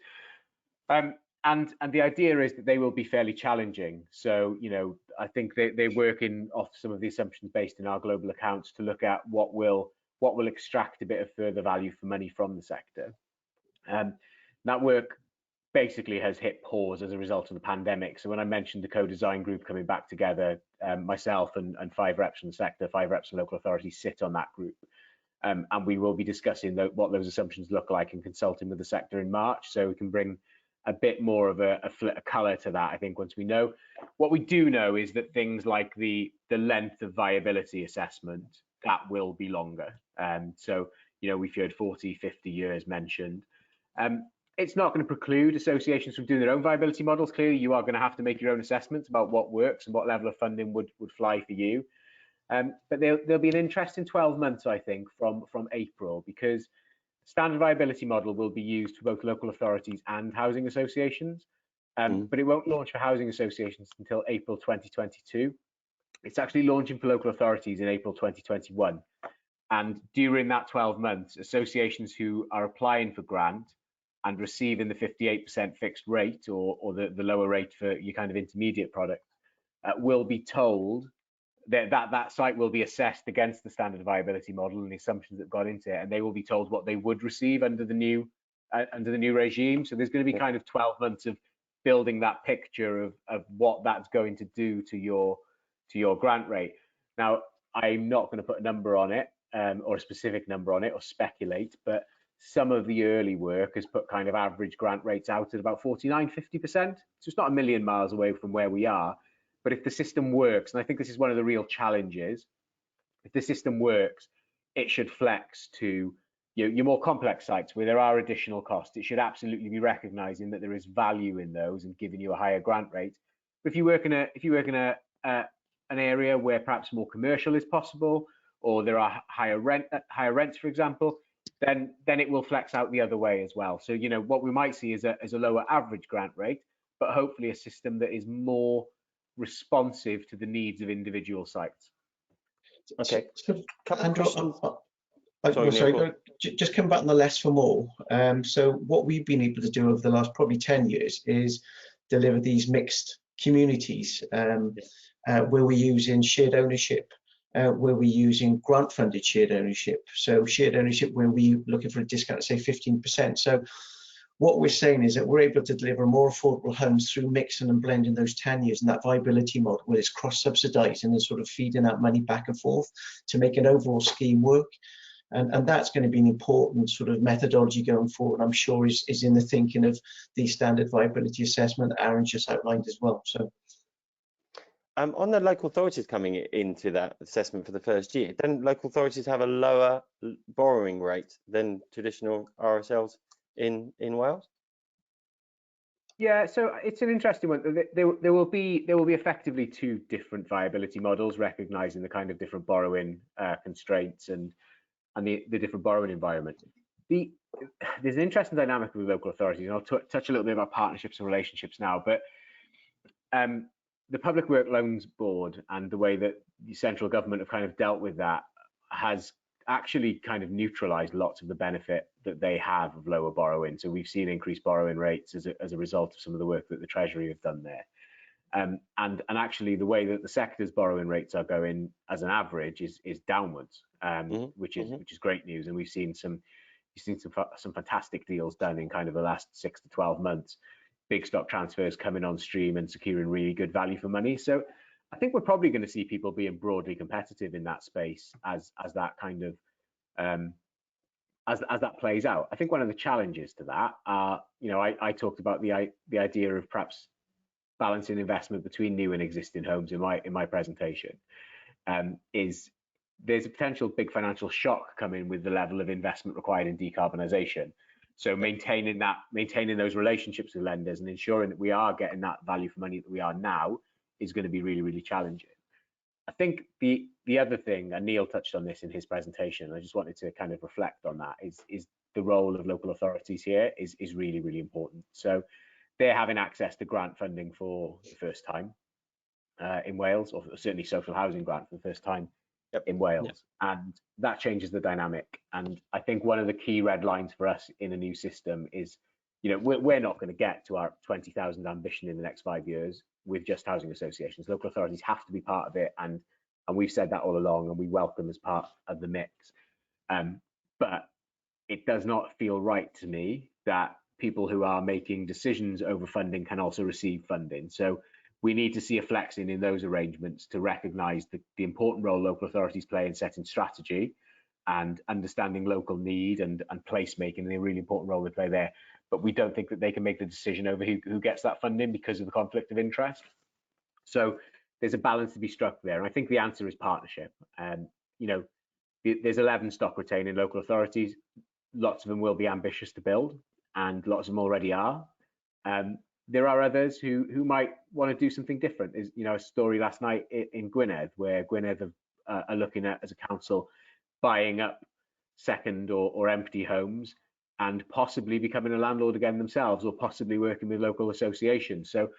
And the idea is that they will be fairly challenging. So, I think they're working off some of the assumptions based in our global accounts to look at what will extract a bit of further value for money from the sector. That work basically has hit pause as a result of the pandemic. So when I mentioned the co-design group coming back together, myself and 5 reps from the sector, 5 reps from local authorities sit on that group. And we will be discussing what those assumptions look like and consulting with the sector in March, so we can bring a bit more of a colour to that, I think, once we know. What we do know is that things like the length of viability assessment, that will be longer. So, we've heard 40, 50 years mentioned. It's not going to preclude associations from doing their own viability models. Clearly, you are going to have to make your own assessments about what works and what level of funding would fly for you. But there'll be an interesting 12 months, I think, from April, because standard viability model will be used for both local authorities and housing associations, but it won't launch for housing associations until April 2022. It's actually launching for local authorities in April 2021. And during that 12 months, associations who are applying for grant and receiving the 58% fixed rate or the lower rate for your kind of intermediate product will be told that site will be assessed against the standard viability model and the assumptions that got into it, and they will be told what they would receive under the new regime. So there's going to be kind of 12 months of building that picture of what that's going to do to your grant rate. Now, I'm not going to put a number on it or a specific number on it or speculate, but some of the early work has put kind of average grant rates out at about 49, 50%. So it's not a million miles away from where we are. But if the system works, and I think this is one of the real challenges, if the system works, it should flex to your more complex sites where there are additional costs, it should absolutely be recognizing that there is value in those and giving you a higher grant rate. But if you work in an area where perhaps more commercial is possible, or there are higher rents, for example, then it will flex out the other way as well. So what we might see is a lower average grant rate, but hopefully a system that is more responsive to the needs of individual sites. Okay. So, Couple of Andrew, questions. just come back on the less for more. So what we've been able to do over the last probably 10 years is deliver these mixed communities where we're using shared ownership, where we're using grant funded shared ownership. So shared ownership where we're looking for a discount, say 15%. So what we're saying is that we're able to deliver more affordable homes through mixing and blending those tenures and that viability model where it's cross-subsidizing and sort of feeding that money back and forth to make an overall scheme work. And that's going to be an important sort of methodology going forward, I'm sure is in the thinking of the standard viability assessment that Aaron just outlined as well. So on the local authorities coming into that assessment for the first year, then local authorities have a lower borrowing rate than traditional RSLs in Wales? Yeah, so it's an interesting one. There will be effectively two different viability models, recognizing the kind of different borrowing constraints and the different borrowing environment. There's an interesting dynamic with local authorities, and I'll touch a little bit about partnerships and relationships now, but the Public Work Loans Board and the way that the central government have kind of dealt with that has actually kind of neutralized lots of the benefit that they have of lower borrowing. So we've seen increased borrowing rates as a result of some of the work that the Treasury have done there. And actually the way that the sector's borrowing rates are going as an average is downwards, which is great news. And we've seen some fantastic deals done in kind of the last 6 to 12 months, big stock transfers coming on stream and securing really good value for money. So I think we're probably going to see people being broadly competitive in that space as that kind of as that plays out. I think one of the challenges to that are, I talked about the idea of perhaps balancing investment between new and existing homes in my presentation. Is there's a potential big financial shock coming with the level of investment required in decarbonisation. So maintaining those relationships with lenders and ensuring that we are getting that value for money that we are now is going to be really, really challenging. I think the other thing, and Neil touched on this in his presentation, I just wanted to kind of reflect on that, is the role of local authorities here is really, really important. So they're having access to grant funding for the first time in Wales, or certainly social housing grant for the first time in Wales, and that changes the dynamic. And I think one of the key red lines for us in a new system is, we're not going to get to our 20,000 ambition in the next 5 years with just housing associations. Local authorities have to be part of it, and we've said that all along, and we welcome as part of the mix. But it does not feel right to me that people who are making decisions over funding can also receive funding. So we need to see a flexing in those arrangements to recognise the important role local authorities play in setting strategy and understanding local need and placemaking, and the really important role they play there. But we don't think that they can make the decision over who gets that funding because of the conflict of interest. So there's a balance to be struck there. And I think the answer is partnership. There's 11 stock retaining local authorities. Lots of them will be ambitious to build, and lots of them already are. There are others who might want to do something different. There's a story last night in Gwynedd, where Gwynedd are looking at, as a council, buying up second or empty homes and possibly becoming a landlord again themselves, or possibly working with local associations. So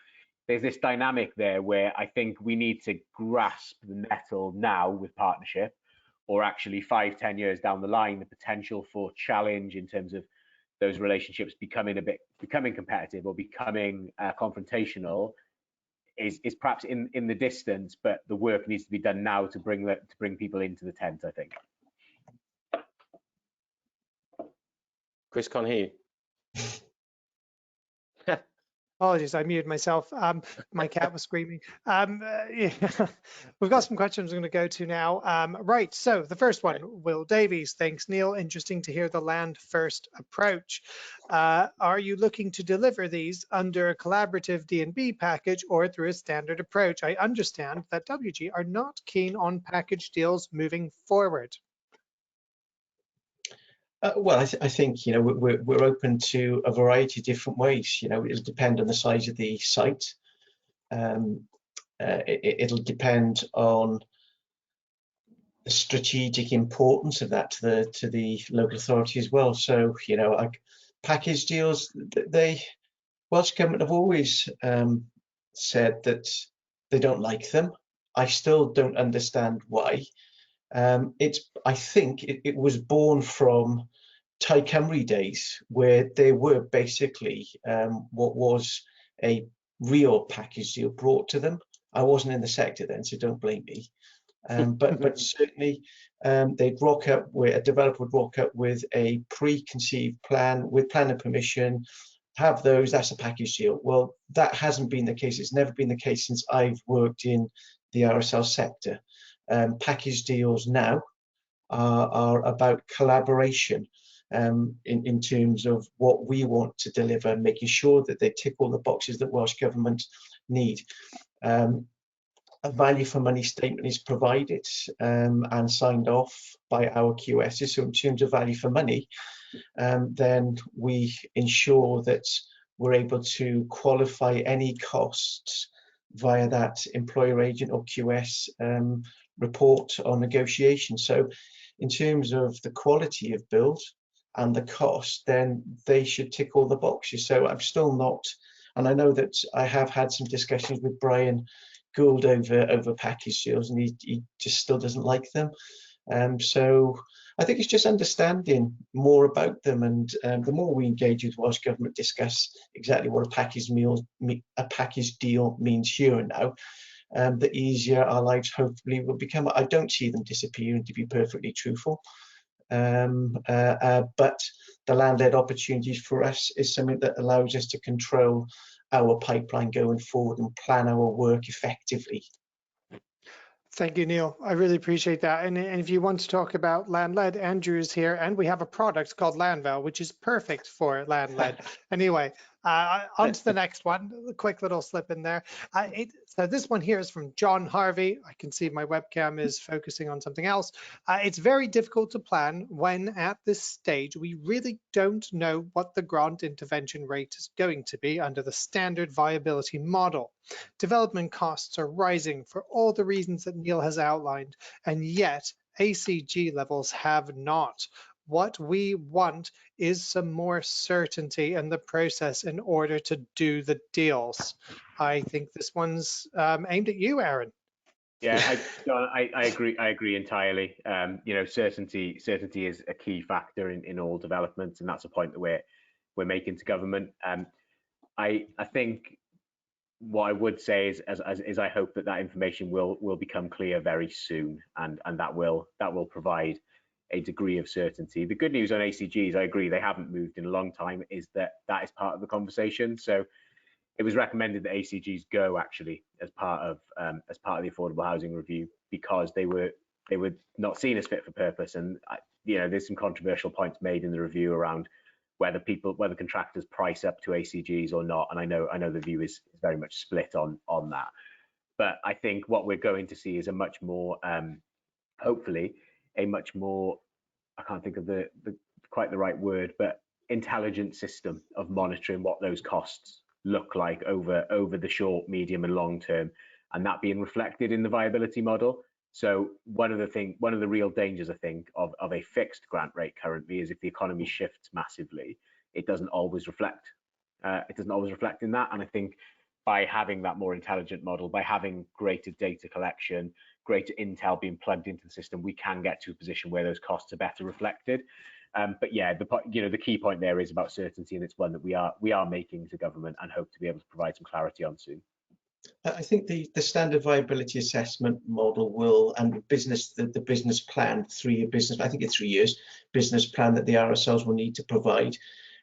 there's this dynamic there where I think we need to grasp the nettle now with partnership, or actually 5-10 years down the line, the potential for challenge in terms of those relationships becoming competitive or becoming confrontational is perhaps in the distance, but the work needs to be done now to bring people into the tent, I think. Chris, can't hear you. Apologies, I muted myself. My cat was screaming. Yeah. We've got some questions I'm going to go to now. Right, so the first one, Will Davies, thanks Neil. Interesting to hear the land first approach. Are you looking to deliver these under a collaborative D&B package or through a standard approach? I understand that WG are not keen on package deals moving forward. Well, I think, you know, we're open to a variety of different ways. You know, it'll depend on the size of the site. It'll depend on the strategic importance of that to the local authority as well. So, you know, like package deals, Welsh Government have always said that they don't like them. I still don't understand why. I think it was born from Thai Cymru days, where they were basically what was a real package deal brought to them. I wasn't in the sector then, so don't blame me. But certainly they'd rock up where a developer would rock up with a preconceived plan with planning permission, have those, that's a package deal. Well, that hasn't been the case. It's never been the case since I've worked in the RSL sector. Package deals now are about collaboration in terms of what we want to deliver, making sure that they tick all the boxes that Welsh Government need. A value for money statement is provided and signed off by our QSs. So in terms of value for money, then we ensure that we're able to qualify any costs via that employer agent or QS report or negotiation. So in terms of the quality of build and the cost, then they should tick all the boxes. So I'm still not, and I know that I have had some discussions with Brian Gould over package deals, and he just still doesn't like them. So I think it's just understanding more about them, and the more we engage with Welsh Government, discuss exactly what a package deal means here and now, the easier our lives hopefully will become. I don't see them disappearing, to be perfectly truthful. But the land-led opportunities for us is something that allows us to control our pipeline going forward and plan our work effectively. Thank you, Neil. I really appreciate that. And if you want to talk about land-led, Andrew is here, and we have a product called Landval, which is perfect for land-led. Anyway, on to the next one. A quick little slip in there. So this one here is from John Harvey. I can see my webcam is focusing on something else. It's very difficult to plan when at this stage we really don't know what the grant intervention rate is going to be under the standard viability model. Development costs are rising for all the reasons that Neil has outlined, and yet ACG levels have not. What we want is some more certainty in the process in order to do the deals. I think this one's aimed at you, Aaron. Yeah, I agree entirely. You know, certainty is a key factor in all developments, and that's a point that we're making to government. I think what I would say is I hope that information will become clear very soon, and that will provide a degree of certainty. The good news on ACGs, I agree, they haven't moved in a long time, is that is part of the conversation. So it was recommended that ACGs go actually as part of the affordable housing review, because they were not seen as fit for purpose. And you know, there's some controversial points made in the review around whether contractors price up to ACGs or not. And I know the view is very much split on that. But I think what we're going to see is a much more, hopefully, a much more, I can't think of quite the right word, but intelligent system of monitoring what those costs look like over the short, medium, and long term, and that being reflected in the viability model. So one of the real dangers, I think, of a fixed grant rate currently is if the economy shifts massively, it doesn't always reflect. In that. And I think by having that more intelligent model, by having greater data collection, greater intel being plugged into the system, we can get to a position where those costs are better reflected. But yeah, the key point there is about certainty, and it's one that we are making to government and hope to be able to provide some clarity on soon. I think the standard viability assessment model will, and the business plan, 3-year business, I think it's 3 years business plan that the RSLs will need to provide,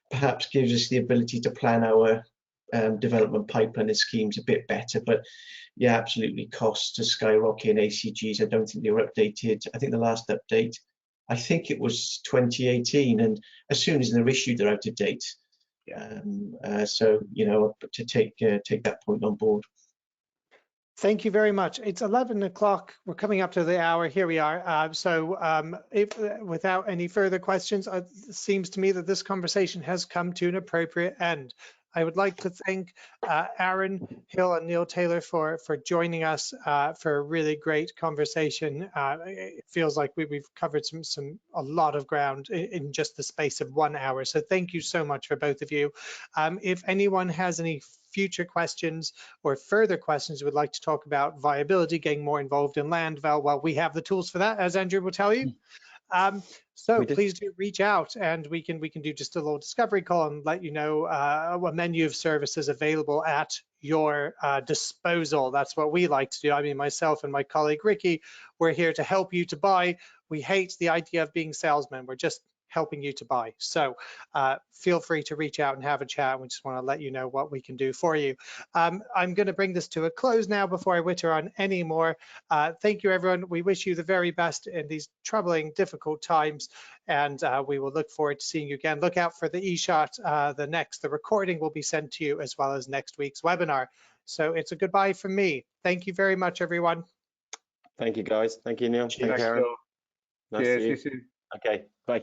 perhaps gives us the ability to plan our development pipeline and schemes a bit better. But yeah, absolutely, costs to skyrocket in ACGs. I don't think they were updated. I think the last update, I think it was 2018, and as soon as they're issued, they're out of date. So you know, to take that point on board. Thank you very much. It's 11 o'clock. We're coming up to the hour. Here we are. Without any further questions, it seems to me that this conversation has come to an appropriate end. I would like to thank Aaron Hill and Neil Taylor for joining us for a really great conversation. It feels like we've covered a lot of ground in just the space of 1 hour. So thank you so much for both of you. If anyone has any future questions or further questions would like to talk about viability, getting more involved in land, well, we have the tools for that, as Andrew will tell you. So please do reach out, and we can do just a little discovery call and let you know a menu of services available at your disposal. That's what we like to do. I mean, myself and my colleague Ricky, we're here to help you to buy. We hate the idea of being salesmen. We're just helping you to buy. So feel free to reach out and have a chat. We just want to let you know what we can do for you. I'm going to bring this to a close now before I witter on any more. Thank you, everyone. We wish you the very best in these troubling, difficult times, and we will look forward to seeing you again. Look out for the e-shot. The recording will be sent to you as well as next week's webinar. So it's a goodbye from me. Thank you very much, everyone. Thank you, guys. Thank you, Neil. Cheers. Thank you, Aaron. Cheers. Nice to See see you you. soon. Okay, bye.